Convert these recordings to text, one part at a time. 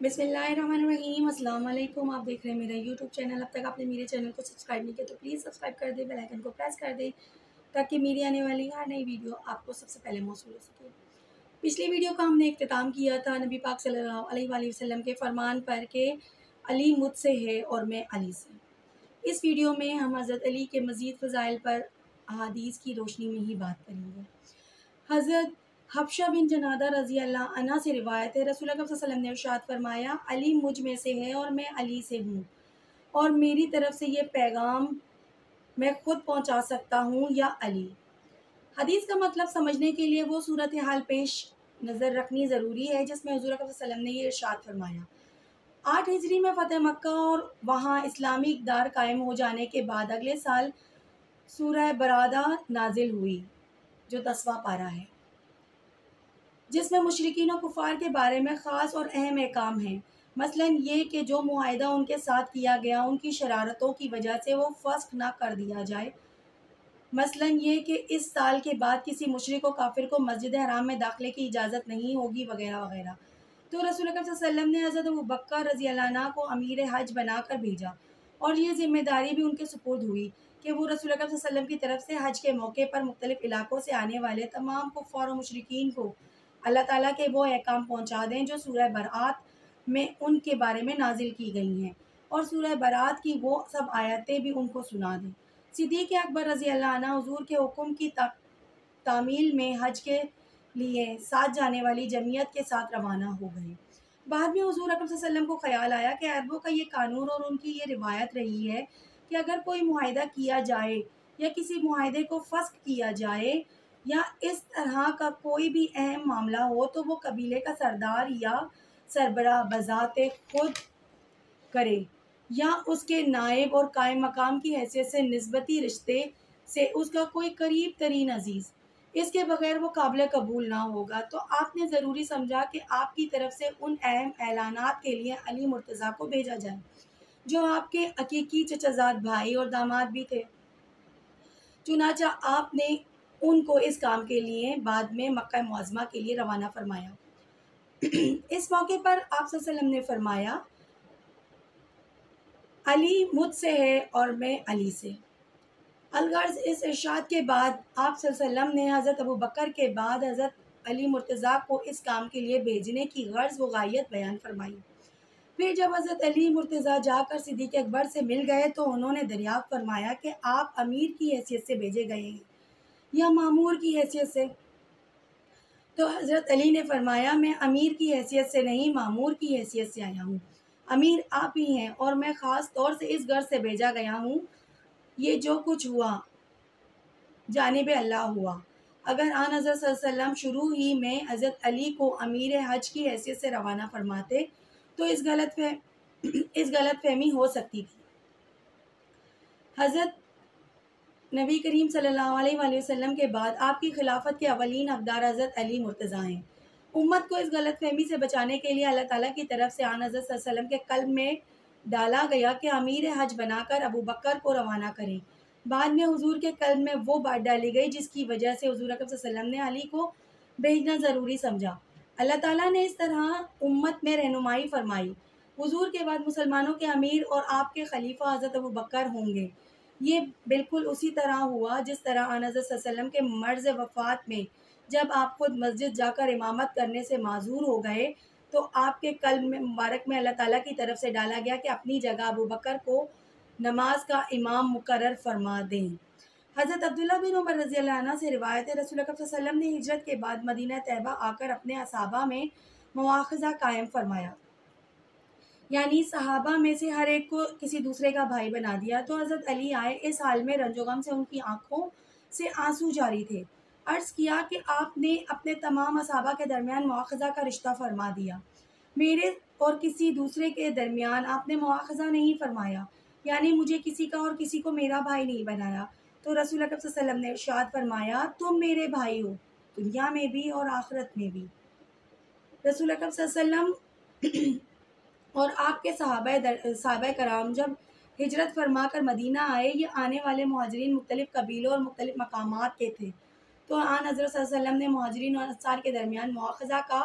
بسم اللہ الرحمن الرحیم۔ السلام علیکم، آپ دیکھ رہے ہیں میرا یوٹیوب چینل۔ اب تک آپ نے میرے چینل کو سبسکرائب نہیں کیا تو پلیز سبسکرائب کر دیں، بیل آئیکن کو پریس کر دیں تاکہ میری آنے والی ہر نئی ویڈیو آپ کو سب سے پہلے موصول ہو سکے۔ پچھلی ویڈیو کا ہم نے اختتام کیا تھا نبی پاک صلی اللہ علیہ وآلہ وسلم کے فرمان پر کہ علی مجھ سے ہے اور میں علی سے۔ اس ویڈیو میں ہم حضرت علی کے مزید فضائل پر احادیث کی روشنی میں ہی بات کریں گے۔ حضرت حبشہ بن جنادہ رضی اللہ عنہ سے روایت ہے، رسول اللہ صلی اللہ علیہ وسلم نے ارشاد فرمایا، علی مجھ میں سے ہے اور میں علی سے ہوں، اور میری طرف سے یہ پیغام میں خود پہنچا سکتا ہوں یا علی۔ حدیث کا مطلب سمجھنے کے لیے وہ صورتحال پیش نظر رکھنی ضروری ہے جس میں حضور صلی اللہ علیہ وسلم نے یہ ارشاد فرمایا۔ 8 ہجری میں فتح مکہ اور وہاں اسلامی اقدار قائم ہو جانے کے بعد اگلے سال سورہ برادہ نازل ہوئی جو 10واں پارہ ہے، جس میں مشرکین و کفار کے بارے میں خاص اور اہم احکام ہیں، مثلا یہ کہ جو معاہدہ ان کے ساتھ کیا گیا ان کی شرارتوں کی وجہ سے وہ فسخ نہ کر دیا جائے، مثلا یہ کہ اس سال کے بعد کسی مشرک و کافر کو مسجد حرام میں داخلے کی اجازت نہیں ہوگی وغیرہ وغیرہ۔ تو رسول اللہ صلی اللہ علیہ وسلم نے حضرت ابوبکر رضی اللہ عنہ کو امیر حج بنا کر بھیجا، اور یہ ذمہ داری بھی ان کے سپرد ہوئی کہ وہ رسول اللہ صلی اللہ علیہ وسلم کی طرف سے حج کے موقع پر مختلف علاقوں سے آنے والے تمام کفار و مشرکین کو اللہ تعالیٰ کے وہ احکام پہنچا دیں جو سورہ برات میں ان کے بارے میں نازل کی گئی ہیں، اور سورہ برات کی وہ سب آیتیں بھی ان کو سنا دیں۔ صدیق اکبر رضی اللہ عنہ حضور کے حکم کی تعمیل میں حج کے لیے ساتھ جانے والی جمعیت کے ساتھ روانہ ہو گئے۔ بعد میں حضور اکرم صلی اللہ علیہ وسلم کو خیال آیا کہ عربوں کا یہ قانون اور ان کی یہ روایت رہی ہے کہ اگر کوئی معاہدہ کیا جائے یا کسی معاہدے کو فسخ کیا جائے یا اس طرح کا کوئی بھی اہم معاملہ ہو تو وہ قبیلے کا سردار یا سربراہ بذات خود کرے یا اس کے نائب اور قائم مقام کی حیثیت سے نسبتی رشتے سے اس کا کوئی قریب ترین عزیز، اس کے بغیر وہ قابل قبول نہ ہوگا۔ تو آپ نے ضروری سمجھا کہ آپ کی طرف سے ان اہم اعلانات کے لیے علی مرتضیٰ کو بھیجا جائے جو آپ کے حقیقی چچا زاد بھائی اور داماد بھی تھے۔ چنانچہ آپ نے ان کو اس کام کے لیے بعد میں مکہ معظمہ کے لیے روانہ فرمایا۔ اس موقع پر آپ صلی اللہ علیہ وسلم نے فرمایا، علی مجھ سے ہے اور میں علی سے۔ الغرض اس ارشاد کے بعد آپ صلی اللہ علیہ وسلم نے حضرت ابوبکر کے بعد حضرت علی مرتضیٰ کو اس کام کے لیے بھیجنے کی غرض و غایت بیان فرمائی۔ پھر جب حضرت علی مرتضیٰ جا کر صدیق اکبر سے مل گئے تو انہوں نے دریافت فرمایا کہ آپ امیر کی حیثیت سے بھیجے گئے ہیں یا مامور کی حیثیت سے؟ تو حضرت علی نے فرمایا، میں امیر کی حیثیت سے نہیں، مامور کی حیثیت سے آیا ہوں۔ امیر آپ ہی ہیں اور میں خاص طور سے اس غرض سے بھیجا گیا ہوں، یہ جو کچھ ہوا جانب اللہ ہوا۔ اگر آن حضرت صلی اللہ علیہ وسلم شروع ہی میں حضرت علی کو امیر حج کی حیثیت سے روانہ فرماتے تو اس غلط فہمی ہو سکتی تھی۔ حضرت نبی کریم صلی اللہ علیہ وآلہ وسلم کے بعد آپ کی خلافت کے اولین حقدار حضرت علی مرتضیٰ ہیں۔ امت کو اس غلط فہمی سے بچانے کے لیے اللہ تعالیٰ کی طرف سے آن حضرت صلی اللہ علیہ وسلم کے قلب میں ڈالا گیا کہ امیر حج بنا کر ابوبکر کو روانہ کریں۔ بعد میں حضور کے قلب میں وہ بات ڈالی گئی جس کی وجہ سے حضور اکرم صلی اللہ علیہ وسلم نے علی کو بھیجنا ضروری سمجھا۔ اللہ تعالیٰ نے اس طرح امت میں رہنمائی فرمائی۔ حضور کے بعد مسلمانوں کے امیر اور آپ کے خلیفہ حضرت ابوبکر ہوں گے۔ یہ بالکل اسی طرح ہوا جس طرح آن حضرت صلی اللہ علیہ وسلم کے مرض وفات میں جب آپ خود مسجد جا کر امامت کرنے سے معذور ہو گئے تو آپ کے قلب میں مبارک میں اللہ تعالیٰ کی طرف سے ڈالا گیا کہ اپنی جگہ ابوبکر کو نماز کا امام مقرر فرما دیں۔ حضرت عبداللہ بن عمر رضی اللہ عنہ سے روایت ہے، رسول اللہ صلی اللہ علیہ وسلم نے ہجرت کے بعد مدینہ طیبہ آ کر اپنے اصحابہ میں مواخذہ قائم فرمایا، یعنی صحابہ میں سے ہر ایک کو کسی دوسرے کا بھائی بنا دیا۔ تو حضرت علی آئے، اس حال میں رنج و غم سے ان کی آنکھوں سے آنسو جاری تھے۔ عرض کیا کہ آپ نے اپنے تمام اصحابہ کے درمیان مواخذہ کا رشتہ فرما دیا، میرے اور کسی دوسرے کے درمیان آپ نے مواخذہ نہیں فرمایا، یعنی مجھے کسی کا اور کسی کو میرا بھائی نہیں بنایا۔ تو رسول اللہ صلی اللہ علیہ وسلم نے ارشاد فرمایا، تم میرے بھائی ہو دنیا میں بھی اور آخرت میں بھی۔ رسول اللہ صلی اللہ علیہ وسلم اور آپ کے صحابہ کرام جب ہجرت فرما کر مدینہ آئے، یہ آنے والے مہاجرین مختلف قبیلوں اور مختلف مقامات کے تھے، تو آن حضرت صلی اللہ علیہ وسلم نے مہاجرین اور انصار کے درمیان مواخذہ کا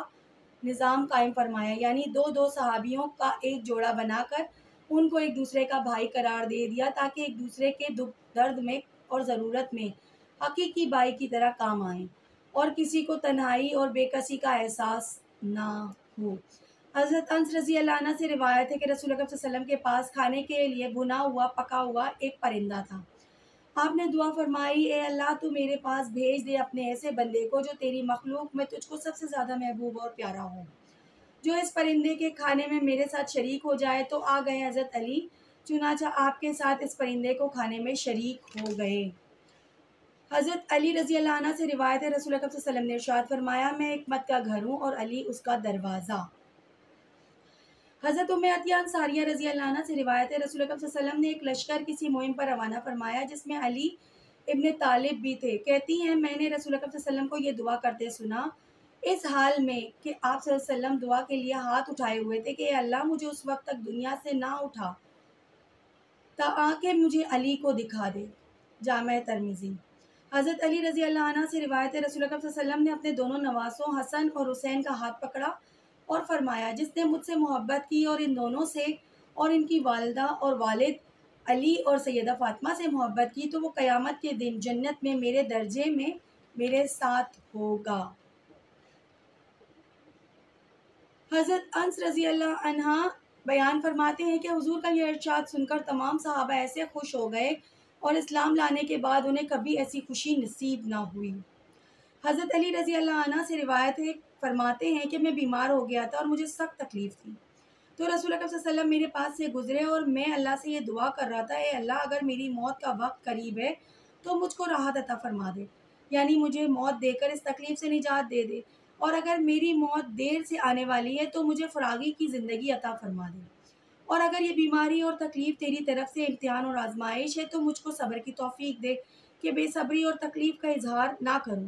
نظام قائم فرمایا، یعنی دو صحابیوں کا ایک جوڑا بنا کر ان کو ایک دوسرے کا بھائی قرار دے دیا تاکہ ایک دوسرے کے دکھ درد میں اور ضرورت میں حقیقی بھائی کی طرح کام آئیں اور کسی کو تنہائی اور بے کسی کا احساس نہ ہو۔ حضرت انس رضی اللہ عنہ سے روایت ہے کہ رسول اللہ صلی اللہ علیہ وسلم کے پاس کھانے کے لیے بھنا ہوا پکا ہوا ایک پرندہ تھا۔ آپ نے دعا فرمائی، اے اللہ تو میرے پاس بھیج دے اپنے ایسے بندے کو جو تیری مخلوق میں تجھ کو سب سے زیادہ محبوب اور پیارا ہو، جو اس پرندے کے کھانے میں میرے ساتھ شریک ہو جائے۔ تو آ گئے حضرت علی، چنانچہ آپ کے ساتھ اس پرندے کو کھانے میں شریک ہو گئے۔ حضرت علی رضی اللہ عنہ سے روایت ہے، رسول اللہ صلی اللہ علیہ وسلم نے ارشاد فرمایا، میں حکمت کا گھر ہوں اور علی اس کا دروازہ۔ حضرت ام عطیہ انصاریہ رضی اللہ عنہ سے روایت ہے، رسول اللہ صلی اللہ علیہ وسلم نے ایک لشکر کسی مہم پر روانہ فرمایا جس میں علی ابن طالب بھی تھے۔ کہتی ہیں، میں نے رسول اللہ صلی اللہ علیہ وسلم کو یہ دعا کرتے سنا اس حال میں کہ آپ صلی اللہ علیہ وسلم دعا کے لیے ہاتھ اٹھائے ہوئے تھے کہ اے اللہ مجھے اس وقت تک دنیا سے نہ اٹھا تاکہ مجھے علی کو دکھا دے۔ جامع ترمذی۔ حضرت علی رضی اللہ عنہ سے روایت ہے، رسول اللہ صلی اللہ علیہ وسلم نے اپنے دونوں نواسوں حسن اور حسین کا ہاتھ پکڑا اور فرمایا، جس نے مجھ سے محبت کی اور ان دونوں سے اور ان کی والدہ اور والد علی اور سیدہ فاطمہ سے محبت کی تو وہ قیامت کے دن جنت میں میرے درجے میں میرے ساتھ ہوگا۔ حضرت انس رضی اللہ عنہ بیان فرماتے ہیں کہ حضور کا یہ ارشاد سن کر تمام صحابہ ایسے خوش ہو گئے اور اسلام لانے کے بعد انہیں کبھی ایسی خوشی نصیب نہ ہوئی۔ حضرت علی رضی اللہ عنہ سے روایت ہے، فرماتے ہیں کہ میں بیمار ہو گیا تھا اور مجھے سخت تکلیف تھی، تو رسول اللہ صلی اللہ علیہ وسلم میرے پاس سے گزرے اور میں اللہ سے یہ دعا کر رہا تھا، اے اللہ اگر میری موت کا وقت قریب ہے تو مجھ کو راحت عطا فرما دے، یعنی مجھے موت دے کر اس تکلیف سے نجات دے دے، اور اگر میری موت دیر سے آنے والی ہے تو مجھے فراغی کی زندگی عطا فرما دے، اور اگر یہ بیماری اور تکلیف تیری طرف سے امتحان اور آزمائش ہے تو مجھ کو صبر کی توفیق دے کہ بے صبری اور تکلیف کا اظہار نہ کروں۔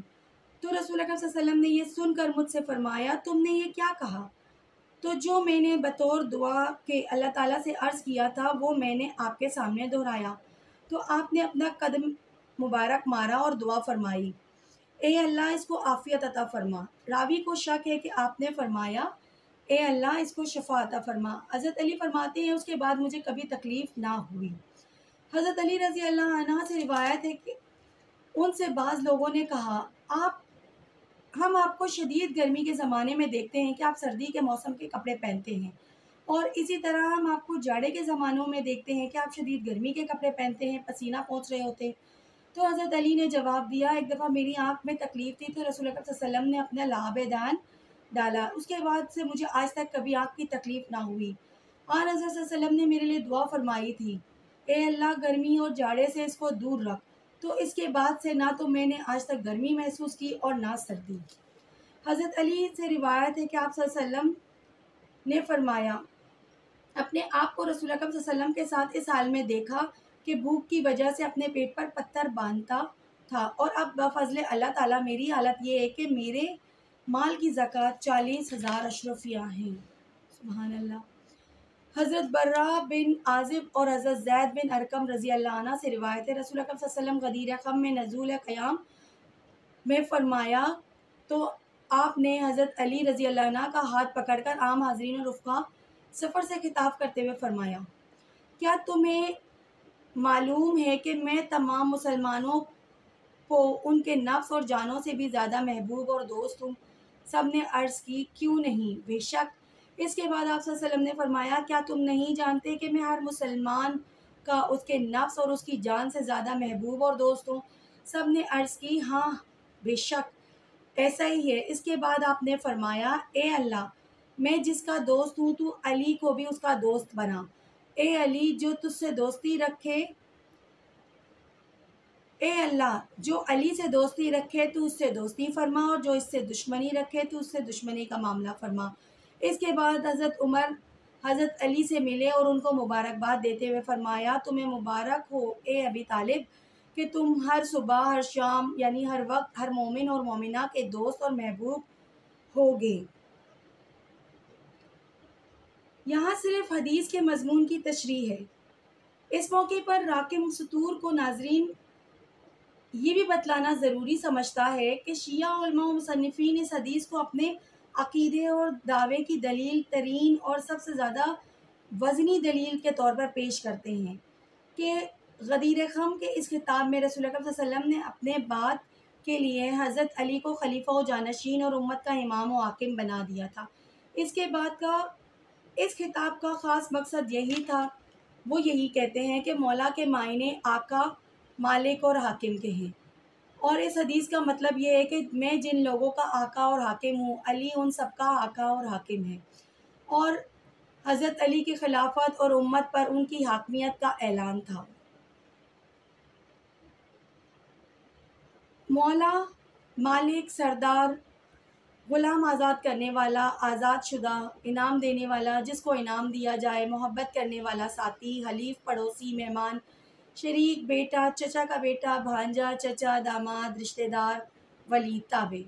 تو رسول اللہ صلی اللہ علیہ وسلم نے یہ سن کر مجھ سے فرمایا، تم نے یہ کیا کہا؟ تو جو میں نے بطور دعا کے اللہ تعالیٰ سے عرض کیا تھا وہ میں نے آپ کے سامنے دہرایا۔ تو آپ نے اپنا قدم مبارک مارا اور دعا فرمائی، اے اللہ اس کو عافیت عطا فرما۔ راوی کو شک ہے کہ آپ نے فرمایا، اے اللہ اس کو شفا عطا فرما۔ حضرت علی فرماتے ہیں، اس کے بعد مجھے کبھی تکلیف نہ ہوئی۔ حضرت علی رضی اللہ عنہ سے روایت ہے کہ ان سے بعض لوگوں نے کہا، ہم آپ کو شدید گرمی کے زمانے میں دیکھتے ہیں کہ آپ سردی کے موسم کے کپڑے پہنتے ہیں، اور اسی طرح ہم آپ کو جاڑے کے زمانوں میں دیکھتے ہیں کہ آپ شدید گرمی کے کپڑے پہنتے ہیں، پسینہ پہنچ رہے ہوتے ہیں۔ تو حضرت علی نے جواب دیا، ایک دفعہ میری آنکھ میں تکلیف تھی تو رسول اللہ صلی اللہ علیہ وسلم نے اپنا لعاب دان ڈالا، اس کے بعد سے مجھے آج تک کبھی آنکھ کی تکلیف نہ ہوئی۔ حضرت صلی اللہ علیہ وسلم نے میرے لیے دعا فرمائی تھی، اے اللہ گرمی اور جاڑے سے اس کو دور رکھ، تو اس کے بعد سے نہ تو میں نے آج تک گرمی محسوس کی اور نہ سردی۔ حضرت علی سے روایت ہے کہ آپ صلی اللہ علیہ وسلم نے فرمایا، اپنے آپ کو رسول اللہ صلی اللہ علیہ وسلم کے ساتھ اس حال میں دیکھا کہ بھوک کی وجہ سے اپنے پیٹ پر پتھر باندھتا تھا، اور اب بفضل اللہ تعالیٰ میری حالت یہ ہے کہ میرے مال کی زکوٰۃ 40,000 اشرفیہ ہیں۔ سبحان اللہ۔ حضرت برا بن عازب اور حضرت زید بن ارقم رضی اللہ عنہ سے روایت ہے، رسول اللہ صلی اللہ علیہ وسلم غدیر خم میں نزول قیام میں فرمایا تو آپ نے حضرت علی رضی اللہ عنہ کا ہاتھ پکڑ کر عام حاضرین و رفقا سفر سے خطاب کرتے ہوئے فرمایا، کیا تمہیں معلوم ہے کہ میں تمام مسلمانوں کو ان کے نفس اور جانوں سے بھی زیادہ محبوب اور دوست ہوں؟ سب نے عرض کی، کیوں نہیں، بے شک۔ اس کے بعد آپ صلی اللہ علیہ وسلم نے فرمایا، کیا تم نہیں جانتے کہ میں ہر مسلمان کا اس کے نفس اور اس کی جان سے زیادہ محبوب اور دوست ہوں؟ سب نے عرض کی، ہاں بے شک ایسا ہی ہے۔ اس کے بعد آپ نے فرمایا، اے اللہ میں جس کا دوست ہوں تو علی کو بھی اس کا دوست بنا۔ اے علی جو تجھ سے دوستی رکھے، اے اللہ جو علی سے دوستی رکھے تو اس سے دوستی فرما، اور جو اس سے دشمنی رکھے تو اس سے دشمنی کا معاملہ فرما۔ اس کے بعد حضرت عمر حضرت علی سے ملے اور ان کو مبارکباد دیتے ہوئے فرمایا، تمہیں مبارک ہو اے ابی طالب کہ تم ہر صبح ہر شام یعنی ہر وقت ہر مومن اور مومنہ کے دوست اور محبوب ہوگے۔ یہاں صرف حدیث کے مضمون کی تشریح ہے۔ اس موقع پر راکم سطور کو ناظرین یہ بھی بتلانا ضروری سمجھتا ہے کہ شیعہ علماء و مصنفین اس حدیث کو اپنے عقیدے اور دعوے کی دلیل ترین اور سب سے زیادہ وزنی دلیل کے طور پر پیش کرتے ہیں کہ غدیر خم کے اس خطاب میں رسول اکرم صلی اللہ علیہ وسلم نے اپنے بعد کے لیے حضرت علی کو خلیفہ و جانشین اور امت کا امام و حاکم بنا دیا تھا۔ اس کے بعد کا اس خطاب کا خاص مقصد یہی تھا۔ وہ یہی کہتے ہیں کہ مولا کے معنی آقا، مالک اور حاکم کے ہیں، اور اس حدیث کا مطلب یہ ہے کہ میں جن لوگوں کا آقا اور حاکم ہوں، علی ان سب کا آقا اور حاکم ہے، اور حضرت علی کی خلافت اور امت پر ان کی حاکمیت کا اعلان تھا۔ مولا، مالک، سردار، غلام آزاد کرنے والا، آزاد شدہ، انعام دینے والا، جس کو انعام دیا جائے، محبت کرنے والا، ساتھی، حلیف، پڑوسی، مہمان، شریک، بیٹا، چچا کا بیٹا، بھانجا، چچا، داماد، رشتہ دار، ولی، تابع۔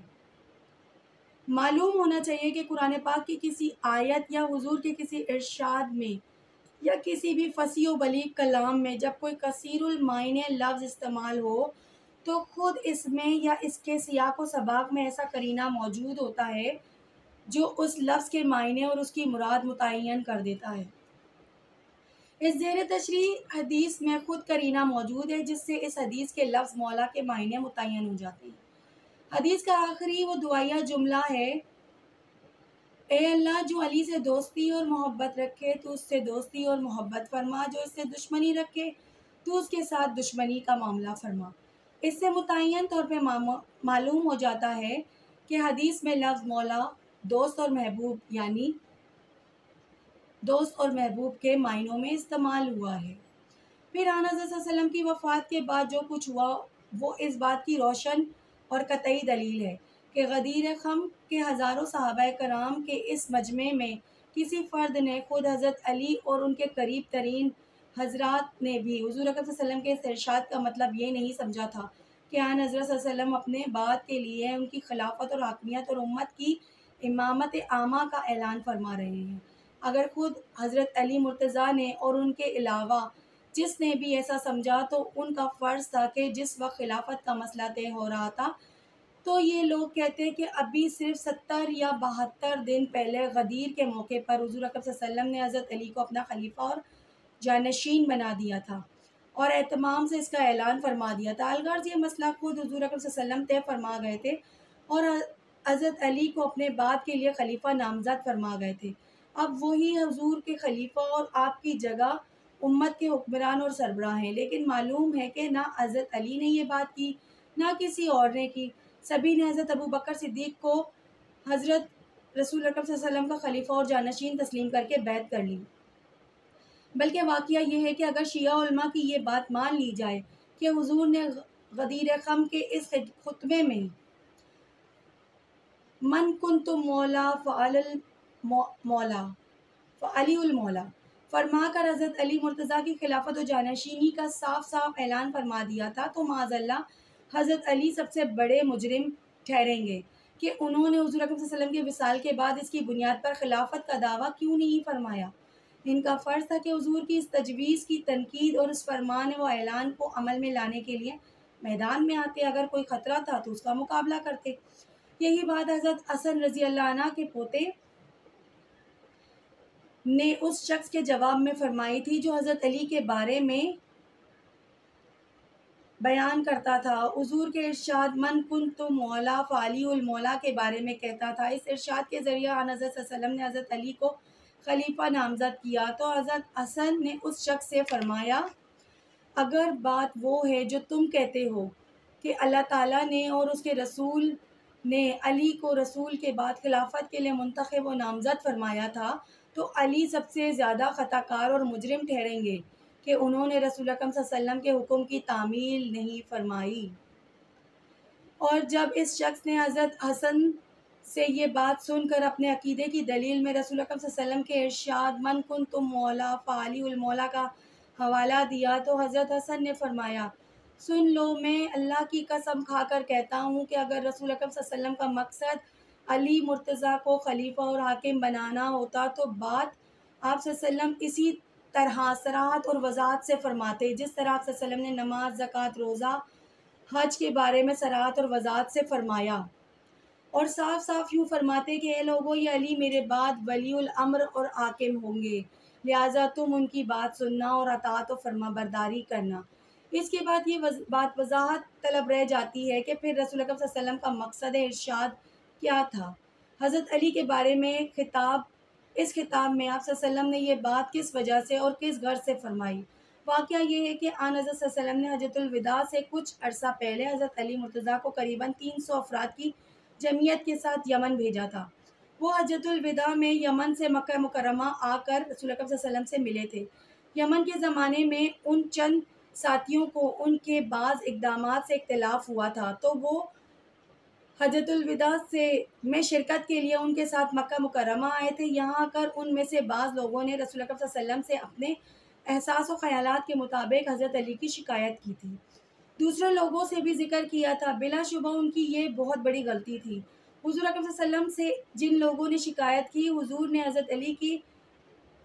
معلوم ہونا چاہیے کہ قرآن پاک کی کسی آیت یا حضور کے کسی ارشاد میں یا کسی بھی فصیح و بلیغ کلام میں جب کوئی کثیر المعانی لفظ استعمال ہو تو خود اس میں یا اس کے سیاق و سباق میں ایسا قرینہ موجود ہوتا ہے جو اس لفظ کے معنی اور اس کی مراد متعین کر دیتا ہے۔ اس زیر تشریح حدیث میں خود قرینہ موجود ہے جس سے اس حدیث کے لفظ مولا کے معنی متعین ہو جاتے ہیں۔ حدیث کا آخری وہ دعائیہ جملہ ہے، اے اللہ، جو علی سے دوستی اور محبت رکھے تو اس سے دوستی اور محبت فرما، جو اس سے دشمنی رکھے تو اس کے ساتھ دشمنی کا معاملہ فرما۔ اس سے متعین طور پہ معلوم ہو جاتا ہے کہ حدیث میں لفظ مولا دوست اور محبوب یعنی دوست اور محبوب کے معنوں میں استعمال ہوا ہے۔ پھر آن حضرت صلی اللہ علیہ وسلم کی وفات کے بعد جو کچھ ہوا وہ اس بات کی روشن اور قطعی دلیل ہے کہ غدیر خم کے ہزاروں صحابہ کرام کے اس مجمع میں کسی فرد نے، خود حضرت علی اور ان کے قریب ترین حضرات نے بھی حضور اکرم صلی اللہ علیہ وسلم کے اس ارشاد کا مطلب یہ نہیں سمجھا تھا کہ آن حضرت صلی اللہ علیہ وسلم اپنے بعد کے لیے ان کی خلافت اور حاکمیت اور امت کی امامت عامہ کا اعلان فرما رہے ہیں۔ اگر خود حضرت علی مرتضیٰ نے اور ان کے علاوہ جس نے بھی ایسا سمجھا تو ان کا فرض تھا کہ جس وقت خلافت کا مسئلہ طے ہو رہا تھا تو یہ لوگ کہتے کہ ابھی صرف 70 یا 72 دن پہلے غدیر کے موقع پر حضور اکرم صلی اللہ علیہ وسلم نے حضرت علی کو اپنا خلیفہ اور جانشین بنا دیا تھا اور اہتمام سے اس کا اعلان فرما دیا تھا۔ الغرض یہ مسئلہ خود حضور اکرم صلی اللہ علیہ وسلم طے فرما گئے تھے اور حضرت علی کو اپنے بعد کے لیے خلیفہ نامزد فرما گئے تھے۔ اب وہی حضور کے خلیفہ اور آپ کی جگہ امت کے حکمران اور سربراہ ہیں، لیکن معلوم ہے کہ نہ حضرت علی نے یہ بات کی نہ کسی اور نے کی۔ سبھی نے حضرت ابو بکر صدیق کو حضرت رسول اکرم صلی اللہ علیہ وسلم کا خلیفہ اور جانشین تسلیم کر کے بیعت کر لی۔ بلکہ واقعہ یہ ہے کہ اگر شیعہ علماء کی یہ بات مان لی جائے کہ حضور نے غدیر خم کے اس خطبے میں من کنت مولا فعلی المولا فرما کر حضرت علی مرتضیٰ کی خلافت و جانشینی کا صاف صاف اعلان فرما دیا تھا تو معاذ اللہ حضرت علی سب سے بڑے مجرم ٹھہریں گے کہ انہوں نے حضور اکرم صلی اللہ علیہ وسلم کے وصال کے بعد اس کی بنیاد پر خلافت کا دعویٰ کیوں نہیں فرمایا۔ ان کا فرض تھا کہ حضور کی اس تجویز کی تنقید اور اس فرمان و اعلان کو عمل میں لانے کے لیے میدان میں آتے، اگر کوئی خطرہ تھا تو اس کا مقابلہ کرتے۔ یہی بات حضرت حسن رضی اللہ عنہ کے پوتے نے اس شخص کے جواب میں فرمائی تھی جو حضرت علی کے بارے میں بیان کرتا تھا۔ حضور کے ارشاد من کنت مولا فعلی المولا کے بارے میں کہتا تھا۔ اس ارشاد کے ذریعہ آن حضرت صلی اللہ علیہ وسلم نے حضرت علی کو خلیفہ نامزد کیا تو حضرت حسن نے اس شخص سے فرمایا، اگر بات وہ ہے جو تم کہتے ہو کہ اللہ تعالیٰ نے اور اس کے رسول نے علی کو رسول کے بعد خلافت کے لیے منتخب و نامزد فرمایا تھا تو علی سب سے زیادہ خطا کار اور مجرم ٹھہریں گے کہ انہوں نے رسول اکرم صلی اللہ علیہ وسلم کے حکم کی تعمیل نہیں فرمائی۔ اور جب اس شخص نے حضرت حسن سے یہ بات سن کر اپنے عقیدے کی دلیل میں رسول اکرم صلی اللہ علیہ وسلم کے ارشاد من کنت مولا فعلی المولا کا حوالہ دیا تو حضرت حسن نے فرمایا، سن لو، میں اللہ کی قسم کھا کر کہتا ہوں کہ اگر رسول اکرم صلی اللہ علیہ وسلم کا مقصد علی مرتضیٰ کو خلیفہ اور حاکم بنانا ہوتا تو بات آپ صلی اللہ علیہ وسلم اسی طرح صراحت اور وضاحت سے فرماتے جس طرح آپ صلی اللہ علیہ وسلم نے نماز، زکوٰۃ، روزہ، حج کے بارے میں صراحت اور وضاحت سے فرمایا۔ اور صاف صاف یوں فرماتے کہ اے لوگو، یہ علی میرے بعد ولی الامر اور حاکم ہوں گے، لہٰذا تم ان کی بات سننا اور اطاعت و فرما برداری کرنا۔ اس کے بعد یہ بات وضاحت طلب رہ جاتی ہے کہ پھر رسول اکرم صلی اللہ علیہ وسلم کا مقصد ارشاد کیا تھا۔ حضرت علی کے بارے میں اس خطاب میں آپ صلی اللہ علیہ وسلم نے یہ بات کس وجہ سے اور کس غرض سے فرمائی؟ واقعہ یہ ہے کہ آن حضرت صلی اللہ علیہ وسلم نے حجۃ الوداع سے کچھ عرصہ پہلے حضرت علی مرتضیٰ کو قریباً 300 افراد کی جمعیت کے ساتھ یمن بھیجا تھا۔ وہ حجۃ الوداع میں یمن سے مکہ مکرمہ آ کر رسول اکرم صلی اللہ علیہ وسلم سے ملے تھے۔ یمن کے زمانے میں ان چند ساتھیوں کو ان کے بعض اقدامات سے اختلاف ہوا تھا، تو وہ حجۃ الوداع میں شرکت کے لیے ان کے ساتھ مکہ مکرمہ آئے تھے۔ یہاں آ کر ان میں سے بعض لوگوں نے رسول اکرم صلی اللہ علیہ وسلم سے اپنے احساس و خیالات کے مطابق حضرت علی کی شکایت کی تھی۔ دوسرے لوگوں سے بھی ذکر کیا تھا۔ بلا شبہ ان کی یہ بہت بڑی غلطی تھی۔ حضور اکرم صلی اللہ علیہ وسلم سے جن لوگوں نے شکایت کی، حضور نے حضرت علی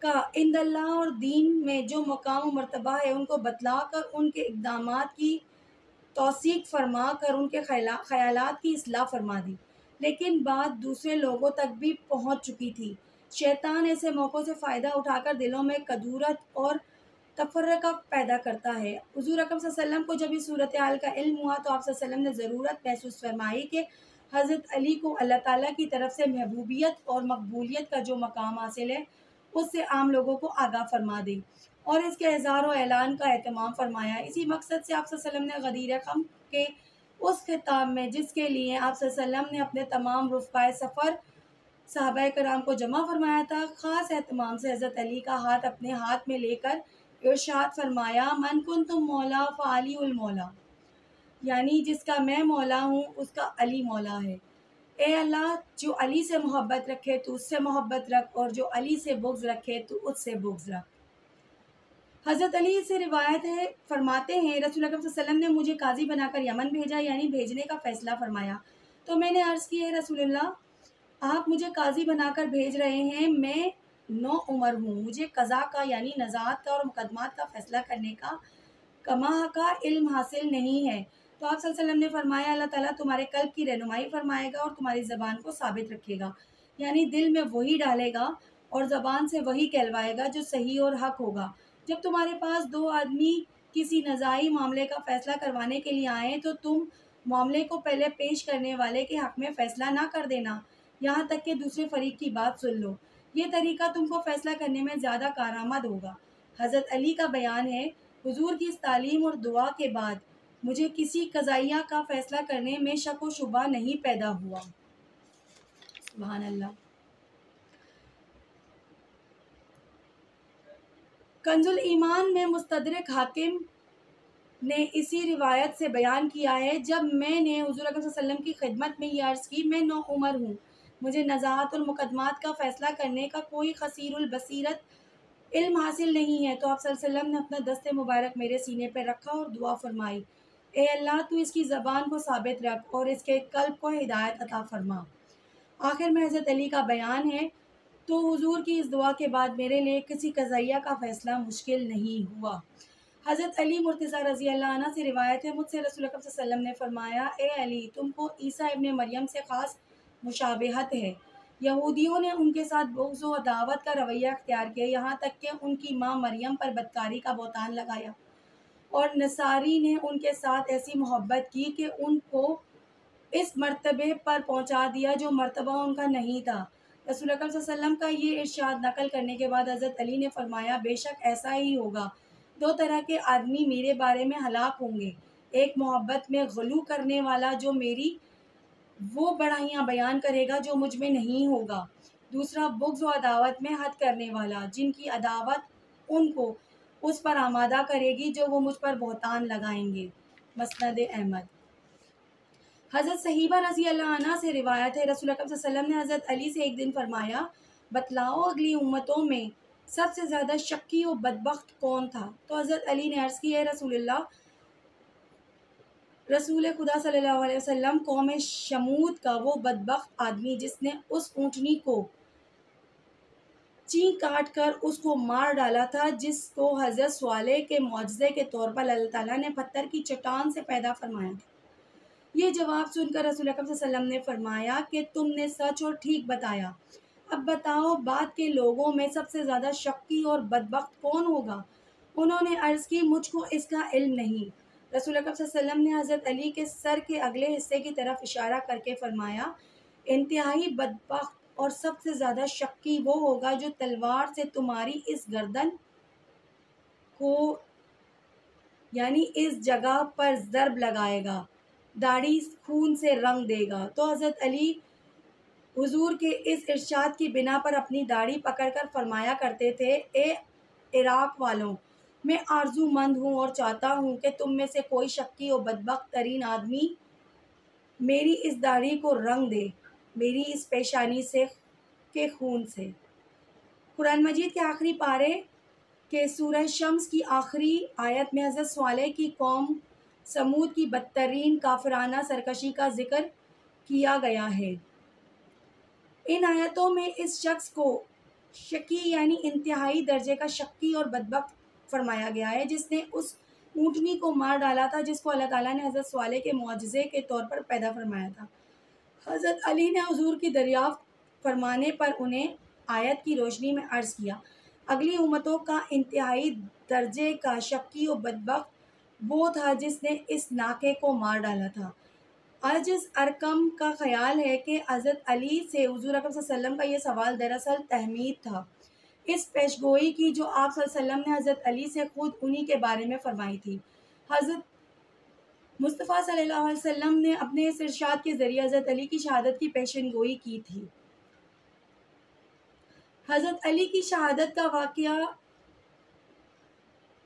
کا عند اللہ اور دین میں جو مقام و مرتبہ ہے ان کو بتلا کر ان کے اقدامات کی توثیق فرما کر ان کے خیالات کی اصلاح فرما دی، لیکن بات دوسرے لوگوں تک بھی پہنچ چکی تھی۔ شیطان ایسے موقعوں سے فائدہ اٹھا کر دلوں میں کدورت اور تفرقہ پیدا کرتا ہے۔ حضور اکرم صلی اللہ علیہ وسلم کو جب اس صورتحال کا علم ہوا تو آپ صلی اللہ علیہ وسلم نے ضرورت محسوس فرمائی کہ حضرت علی کو اللہ تعالیٰ کی طرف سے محبوبیت اور مقبولیت کا جو مقام حاصل ہے اس سے عام لوگوں کو آگاہ فرما دیں اور اس کے اظہار و اعلان کا اہتمام فرمایا۔ اسی مقصد سے آپ صلی اللہ علیہ وسلم نے غدیر خم کے اس خطاب میں، جس کے لیے آپ صلی اللہ علیہ وسلم نے اپنے تمام رفقائے سفر صحابہ کرام کو جمع فرمایا تھا، خاص اہتمام سے حضرت علی کا ہاتھ اپنے ہاتھ میں لے کر ارشاد فرمایا، من کنتم مولا فعلی المولا، یعنی جس کا میں مولا ہوں اس کا علی مولا ہے۔ اے اللہ، جو علی سے محبت رکھے تو اس سے محبت رکھ، اور جو علی سے بغض رکھے تو اس سے بغض رکھ۔ حضرت علی سے روایت ہے، فرماتے ہیں رسول اکرم صلی اللہ علیہ وسلم نے مجھے قاضی بنا کر یمن بھیجا، یعنی بھیجنے کا فیصلہ فرمایا۔ تو میں نے عرض کی، ہے رسول اللہ، آپ مجھے قاضی بنا کر بھیج رہے ہیں، میں نو عمر ہوں، مجھے قضا کا یعنی نزاعت کا اور مقدمات کا فیصلہ کرنے کا کما کا علم حاصل نہیں ہے۔ تو آپ صلی اللہ علیہ وسلم نے فرمایا، اللہ تعالیٰ تمہارے قلب کی رہنمائی فرمائے گا اور تمہاری زبان کو ثابت رکھے گا، یعنی دل میں وہی ڈالے گا اور زبان سے وہی کہلوائے گا جو صحیح اور حق ہوگا۔ جب تمہارے پاس دو آدمی کسی نزاعی معاملے کا فیصلہ کروانے کے لیے آئیں تو تم معاملے کو پہلے پیش کرنے والے کے حق میں فیصلہ نہ کر دینا، یہاں تک کہ دوسرے فریق کی بات سن لو۔ یہ طریقہ تم کو فیصلہ کرنے میں زیادہ کارآمد ہوگا۔ حضرت علی کا بیان ہے، حضور کی اس تعلیم اور دعا کے بعد مجھے کسی قضائیہ کا فیصلہ کرنے میں شک و شبہ نہیں پیدا ہوا۔ سبحان اللہ۔ کنز الایمان میں مستدرک حاکم نے اسی روایت سے بیان کیا ہے، جب میں نے حضور اکرم صلی اللہ علیہ وسلم کی خدمت میں یہ عرض کی، میں نو عمر ہوں، مجھے نزاعت اور مقدمات کا فیصلہ کرنے کا کوئی قصیر البصیرت علم حاصل نہیں ہے، تو آپ صلی اللہ علیہ وسلم نے اپنا دست مبارک میرے سینے پر رکھا اور دعا فرمائی، اے اللہ، تو اس کی زبان کو ثابت رکھ اور اس کے قلب کو ہدایت عطا فرما۔ آخر میں حضرت علی کا بیان ہے، تو حضور کی اس دعا کے بعد میرے لیے کسی قضائیہ کا فیصلہ مشکل نہیں ہوا۔ حضرت علی مرتضیٰ رضی اللہ عنہ سے روایت ہے، مجھ سے رسول اکرم صلی اللہ علیہ وسلم نے فرمایا، اے علی، تم کو عیسیٰ ابن مریم سے خاص مشابہت ہے۔ یہودیوں نے ان کے ساتھ بغض و عداوت کا رویہ اختیار کیا، یہاں تک کہ ان کی ماں مریم پر بدکاری کا بہتان لگایا، اور نصاری نے ان کے ساتھ ایسی محبت کی کہ ان کو اس مرتبے پر پہنچا دیا جو مرتبہ ان کا نہیں تھا۔ رسول اکرم صلی اللہ علیہ وسلم کا یہ ارشاد نقل کرنے کے بعد حضرت علی نے فرمایا، بے شک ایسا ہی ہوگا، دو طرح کے آدمی میرے بارے میں ہلاک ہوں گے، ایک محبت میں غلو کرنے والا جو میری وہ بڑائیاں بیان کرے گا جو مجھ میں نہیں ہوگا، دوسرا بغض و عداوت میں حد کرنے والا جن کی عداوت ان کو اس پر آمادہ کرے گی جو وہ مجھ پر بہتان لگائیں گے۔ مسند احمد۔ حضرت صہیبہ رضی اللہ عنہ سے روایت ہے، رسول اکرم صلی اللہ علیہ وسلم نے حضرت علی سے ایک دن فرمایا، بتلاؤ اگلی امتوں میں سب سے زیادہ شقی و بدبخت کون تھا؟ تو حضرت علی نے عرض کی، ہے رسول اللہ، رسول خدا صلی اللہ علیہ وسلم، قوم شمود کا وہ بدبخت آدمی جس نے اس اونٹنی کو چین کاٹ کر اس کو مار ڈالا تھا، جس کو حضرت صالح کے معجزے کے طور پر اللہ تعالیٰ نے پتھر کی چٹان سے پیدا فرمایا تھا۔ یہ جواب سن کر رسول اکرم صلی اللہ علیہ وسلم نے فرمایا کہ تم نے سچ اور ٹھیک بتایا، اب بتاؤ بعد کے لوگوں میں سب سے زیادہ شقی اور بدبخت کون ہوگا؟ انہوں نے عرض کی مجھ کو اس کا علم نہیں۔ رسول اکرم صلی اللہ علیہ وسلم نے حضرت علی کے سر کے اگلے حصے کی طرف اشارہ کر کے فرمایا، انتہائی بدبخت اور سب سے زیادہ شقی وہ ہوگا جو تلوار سے تمہاری اس گردن کو یعنی اس جگہ پر ضرب لگائے گا، داڑھی خون سے رنگ دے گا۔ تو حضرت علی حضور کے اس ارشاد کی بنا پر اپنی داڑھی پکڑ کر فرمایا کرتے تھے، اے عراق والوں، میں آرزو مند ہوں اور چاہتا ہوں کہ تم میں سے کوئی شقی و بدبخت ترین آدمی میری اس داڑھی کو رنگ دے، میری اس پیشانی سے کے خون سے۔ قرآن مجید کے آخری پارے کہ سورہ شمس کی آخری آیت میں حضرت صالح کی قوم سمود کی بدترین کافرانہ سرکشی کا ذکر کیا گیا ہے۔ ان آیتوں میں اس شخص کو شقی یعنی انتہائی درجے کا شقی اور بدبخت فرمایا گیا ہے جس نے اس اونٹنی کو مار ڈالا تھا جس کو اللہ تعالیٰ نے حضرت صالح کے معجزے کے طور پر پیدا فرمایا تھا۔ حضرت علی نے حضور کی دریافت فرمانے پر انہیں آیت کی روشنی میں عرض کیا، اگلی امتوں کا انتہائی درجے کا شقی و بدبخت وہ تھا جس نے اس ناکے کو مار ڈالا تھا۔ عاجز ارقم کا خیال ہے کہ حضرت علی سے حضور اکرم صلی اللہ علیہ وسلم کا یہ سوال دراصل تحمید تھا، اس پیشگوئی کی جو آپ صلی اللہ علیہ وسلم نے حضرت علی سے خود انہی کے بارے میں فرمائی تھی۔ حضرت مصطفیٰ صلی اللہ علیہ وسلم نے اپنے اس ارشاد کے ذریعے حضرت علی کی شہادت کی پیشن گوئی کی تھی۔ حضرت علی کی شہادت کا واقعہ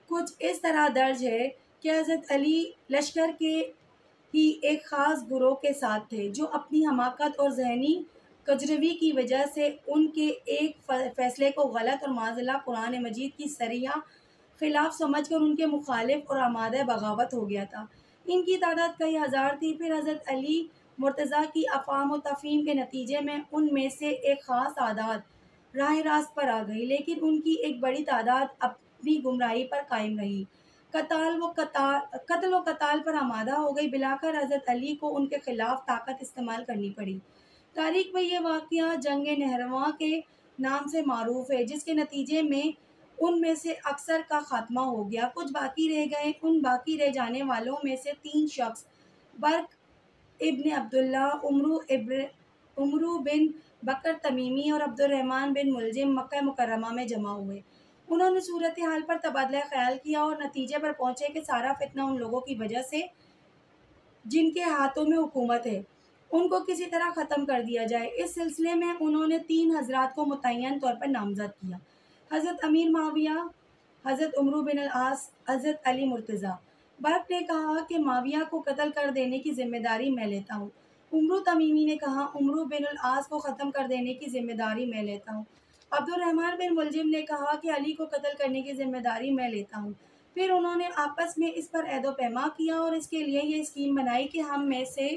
کچھ اس طرح درج ہے کہ حضرت علی لشکر کے ہی ایک خاص گروہ کے ساتھ تھے جو اپنی حماقت اور ذہنی کجروی کی وجہ سے ان کے ایک فیصلے کو غلط اور معاذ اللہ قرآن مجید کی صریحہ خلاف سمجھ کر ان کے مخالف اور آمادہ بغاوت ہو گیا تھا۔ ان کی تعداد کئی ہزار تھی۔ پھر حضرت علی مرتضیٰ کی افہام و تفہیم کے نتیجے میں ان میں سے ایک خاص تعداد راہ راست پر آ گئی، لیکن ان کی ایک بڑی تعداد اپنی گمراہی پر قائم رہی، قتل و قتال پر آمادہ ہو گئی۔ بلاخر حضرت علی کو ان کے خلاف طاقت استعمال کرنی پڑی۔ تاریخ میں یہ واقعہ جنگ نہرواں کے نام سے معروف ہے، جس کے نتیجے میں ان میں سے اکثر کا خاتمہ ہو گیا، کچھ باقی رہ گئے۔ ان باقی رہ جانے والوں میں سے 3 شخص برق ابن عبداللہ، عمرو بن بکر تمیمی اور عبد الرحمن بن ملجم مکہ مکرمہ میں جمع ہوئے۔ انہوں نے صورتحال پر تبادلہ خیال کیا اور نتیجے پر پہنچے کہ سارا فتنہ ان لوگوں کی وجہ سے جن کے ہاتھوں میں حکومت ہے، ان کو کسی طرح ختم کر دیا جائے۔ اس سلسلے میں انہوں نے 3 حضرات کو متعین طور پر نامزد کیا، حضرت امیر معاویہ، حضرت عمرو بن العاص، حضرت علی مرتضیٰ۔ برق نے کہا کہ معاویہ کو قتل کر دینے کی ذمہ داری میں لیتا ہوں۔ عمرو تمیمی نے کہا عمرو بن العاص کو ختم کر دینے کی ذمہ داری میں لیتا ہوں۔ عبد الرحمن بن ملجم نے کہا کہ علی کو قتل کرنے کی ذمہ داری میں لیتا ہوں۔ پھر انہوں نے آپس میں اس پر عہد و پیما کیا اور اس کے لیے یہ اسکیم بنائی کہ ہم میں سے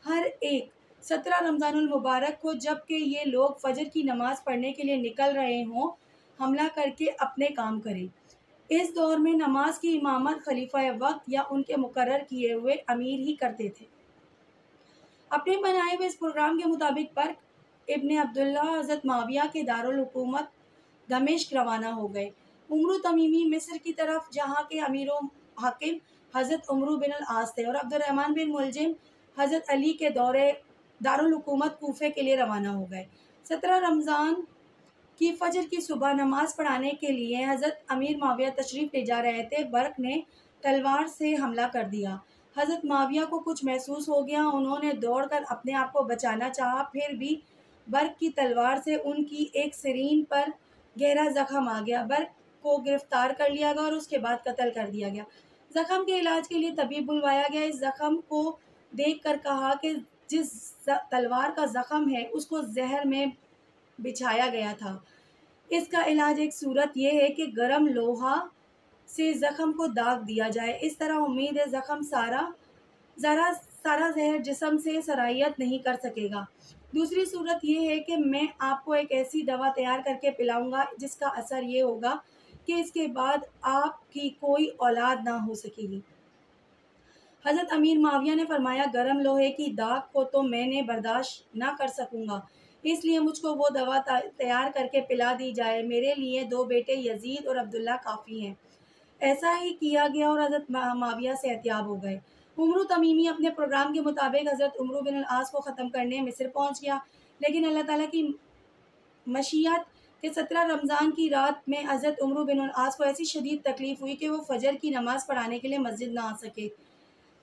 ہر ایک 17 رمضان المبارک کو جب کہ یہ لوگ فجر کی نماز پڑھنے کے لیے نکل رہے ہوں، حملہ کر کے اپنے کام کریں۔ اس دور میں نماز کی امامت خلیفہ وقت یا ان کے مقرر کیے ہوئے امیر ہی کرتے تھے۔ اپنے بنائے ہوئے اس پروگرام کے مطابق برق ابن عبداللہ حضرت معاویہ کے دارالحکومت دمشق روانہ ہو گئے۔ عمرو تمیمی مصر کی طرف، جہاں کے امیر و حاکم حضرت عمرو بن العاص تھے، اور عبد الرحمن بن ملجم حضرت علی کے دارالحکومت کوفے کے لیے روانہ ہو گئے۔ 17 رمضان کی فجر کی صبح نماز پڑھانے کے لیے حضرت امیر معاویہ تشریف لے جا رہے تھے۔ برق نے تلوار سے حملہ کر دیا۔ حضرت معاویہ کو کچھ محسوس ہو گیا، انہوں نے دوڑ کر اپنے آپ کو بچانا چاہا، پھر بھی برق کی تلوار سے ان کی ایک سرین پر گہرا زخم آ گیا۔ برق کو گرفتار کر لیا گیا اور اس کے بعد قتل کر دیا گیا۔ زخم کے علاج کے لیے طبیب بلوایا گیا۔ اس زخم کو دیکھ کر کہا کہ جس تلوار کا زخم ہے اس کو زہر میں بچھایا گیا تھا، اس کا علاج ایک صورت یہ ہے کہ گرم لوہا سے زخم کو داغ دیا جائے، اس طرح امید ہے زخم سارا زہر جسم سے سرایت نہیں کر سکے گا۔ دوسری صورت یہ ہے کہ میں آپ کو ایک ایسی دوا تیار کر کے پلاؤں گا جس کا اثر یہ ہوگا کہ اس کے بعد آپ کی کوئی اولاد نہ ہو سکے گی۔ حضرت امیر معاویہ نے فرمایا گرم لوہے کی داغ کو تو میں نے برداشت نہ کر سکوں گا، اس لیے مجھ کو وہ دوا تیار کر کے پلا دی جائے، میرے لیے 2 بیٹے یزید اور عبداللہ کافی ہیں۔ ایسا ہی کیا گیا اور حضرت معاویہ صحتیاب ہو گئے۔ عمرو تمیمی اپنے پروگرام کے مطابق حضرت عمرو بن العاص کو ختم کرنے مصر پہنچ گیا، لیکن اللہ تعالیٰ کی مشیت کہ 17 رمضان کی رات میں حضرت عمرو بن العاص کو ایسی شدید تکلیف ہوئی کہ وہ فجر کی نماز پڑھانے کے لیے مسجد نہ آ سکے۔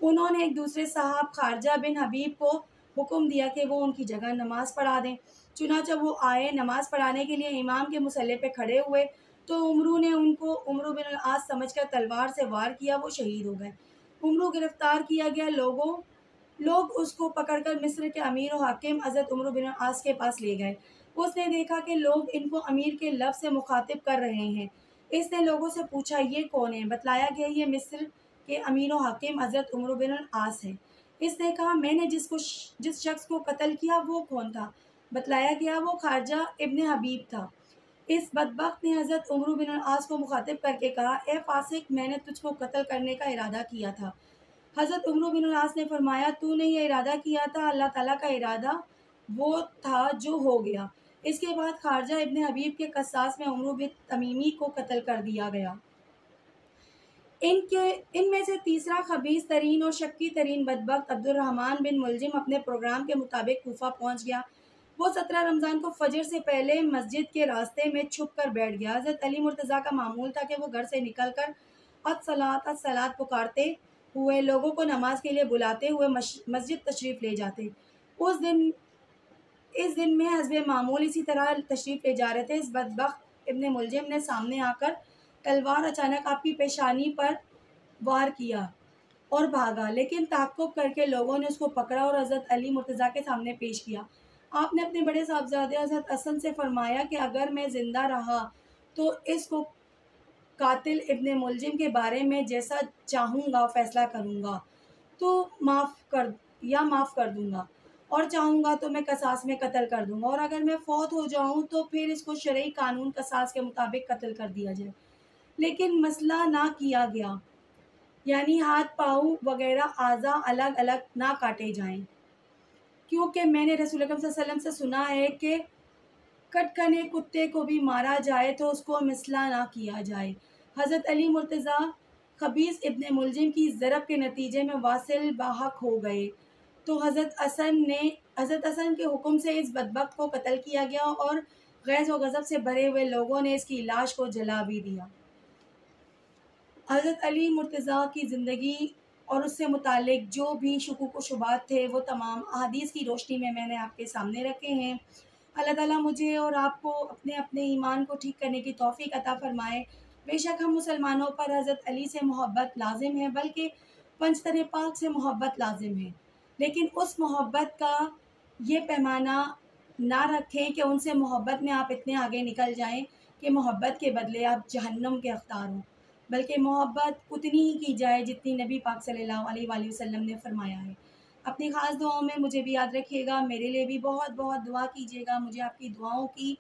انہوں نے ایک دوسرے صاحب خارجہ بن حبیب کو حکم دیا کہ وہ ان کی جگہ نماز پڑھا دیں۔ چنانچہ وہ آئے، نماز پڑھانے کے لیے امام کے مصلی پہ کھڑے ہوئے تو عمرو نے ان کو عمرو بن العاص سمجھ کر تلوار سے وار کیا، وہ شہید ہو گئے۔ عمرو گرفتار کیا گیا، لوگ اس کو پکڑ کر مصر کے امیر و حاکم حضرت عمرو بن العاص کے پاس لے گئے۔ اس نے دیکھا کہ لوگ ان کو امیر کے لفظ سے مخاطب کر رہے ہیں۔ اس نے لوگوں سے پوچھا یہ کون ہے؟ بتلایا گیا یہ مصر کے امیر و حاکم حضرت عمرو بن العاص ہے۔ اس نے کہا میں نے جس شخص کو قتل کیا وہ کون تھا؟ بتلایا گیا وہ خارجہ ابن حبیب تھا۔ اس بدبخت نے حضرت عمرو بن العاص کو مخاطب کر کے کہا اے فاسق، میں نے تجھ کو قتل کرنے کا ارادہ کیا تھا۔ حضرت عمرو بن العاص نے فرمایا تو نے یہ ارادہ کیا تھا، اللہ تعالیٰ کا ارادہ وہ تھا جو ہو گیا۔ اس کے بعد خارجہ ابن حبیب کے قصاص میں عمرو بن تمیمی کو قتل کر دیا گیا۔ ان میں سے تیسرا خبیث ترین اور شکی ترین بدبخت عبد الرحمن بن ملجم اپنے پروگرام کے مطابق کوفہ پہنچ گیا۔ وہ 17 رمضان کو فجر سے پہلے مسجد کے راستے میں چھپ کر بیٹھ گیا۔ حضرت علی مرتضیٰ کا معمول تھا کہ وہ گھر سے نکل کر الصلاۃ الصلاۃ پکارتے ہوئے لوگوں کو نماز کے لیے بلاتے ہوئے مسجد تشریف لے جاتے۔ اس دن میں حسب معمول اسی طرح تشریف لے جا رہے تھے۔ اس بدبخت ابن ملجم نے سامنے آ کر تلوار اچانک آپ کی پیشانی پر وار کیا اور بھاگا، لیکن تعقب کر کے لوگوں نے اس کو پکڑا اور حضرت علی مرتضیٰ کے سامنے پیش کیا۔ آپ نے اپنے بڑے صاحبزادے حضرت حسن سے فرمایا کہ اگر میں زندہ رہا تو اس کو قاتل ابن ملجم کے بارے میں جیسا چاہوں گا فیصلہ کروں گا تو معاف کر دوں گا، اور چاہوں گا تو میں قصاص میں قتل کر دوں گا، اور اگر میں فوت ہو جاؤں تو پھر اس کو شرعی قانون قصاص کے مطابق قتل کر دیا جائے۔ لیکن مسئلہ نہ کیا گیا، یعنی ہاتھ پاؤں وغیرہ اعضاء الگ الگ نہ کاٹے جائیں، کیونکہ میں نے رسول اکرم صلی اللہ علیہ وسلم سے سنا ہے کہ کٹکھنے کتے کو بھی مارا جائے تو اس کو مسئلہ نہ کیا جائے۔ حضرت علی مرتضیٰ خبیث ابن ملجم کی ضرب کے نتیجے میں واصل باحق ہو گئے تو حضرت حسن کے حکم سے اس بدبخت کو قتل کیا گیا اور غیظ و غضب سے بھرے ہوئے لوگوں نے اس کی لاش کو جلا بھی دیا۔ حضرت علی مرتضیٰ کی زندگی اور اس سے متعلق جو بھی شکوک و شبہات تھے وہ تمام احادیث کی روشنی میں نے آپ کے سامنے رکھے ہیں۔ اللہ تعالیٰ مجھے اور آپ کو اپنے ایمان کو ٹھیک کرنے کی توفیق عطا فرمائے۔ بے شک ہم مسلمانوں پر حضرت علی سے محبت لازم ہے، بلکہ پنجتن پاک سے محبت لازم ہے، لیکن اس محبت کا یہ پیمانہ نہ رکھیں کہ ان سے محبت میں آپ اتنے آگے نکل جائیں کہ محبت کے بدلے آپ جہنم کے حقدار ہوں، بلکہ محبت اتنی ہی کی جائے جتنی نبی پاک صلی اللہ علیہ وآلہ وسلم نے فرمایا ہے۔ اپنی خاص دعاؤں میں مجھے بھی یاد رکھیے گا، میرے لیے بھی بہت بہت دعا کیجیے گا، مجھے آپ کی دعاؤں کی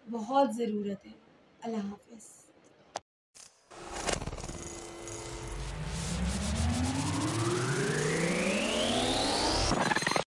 بہت ضرورت ہے۔ اللہ حافظ۔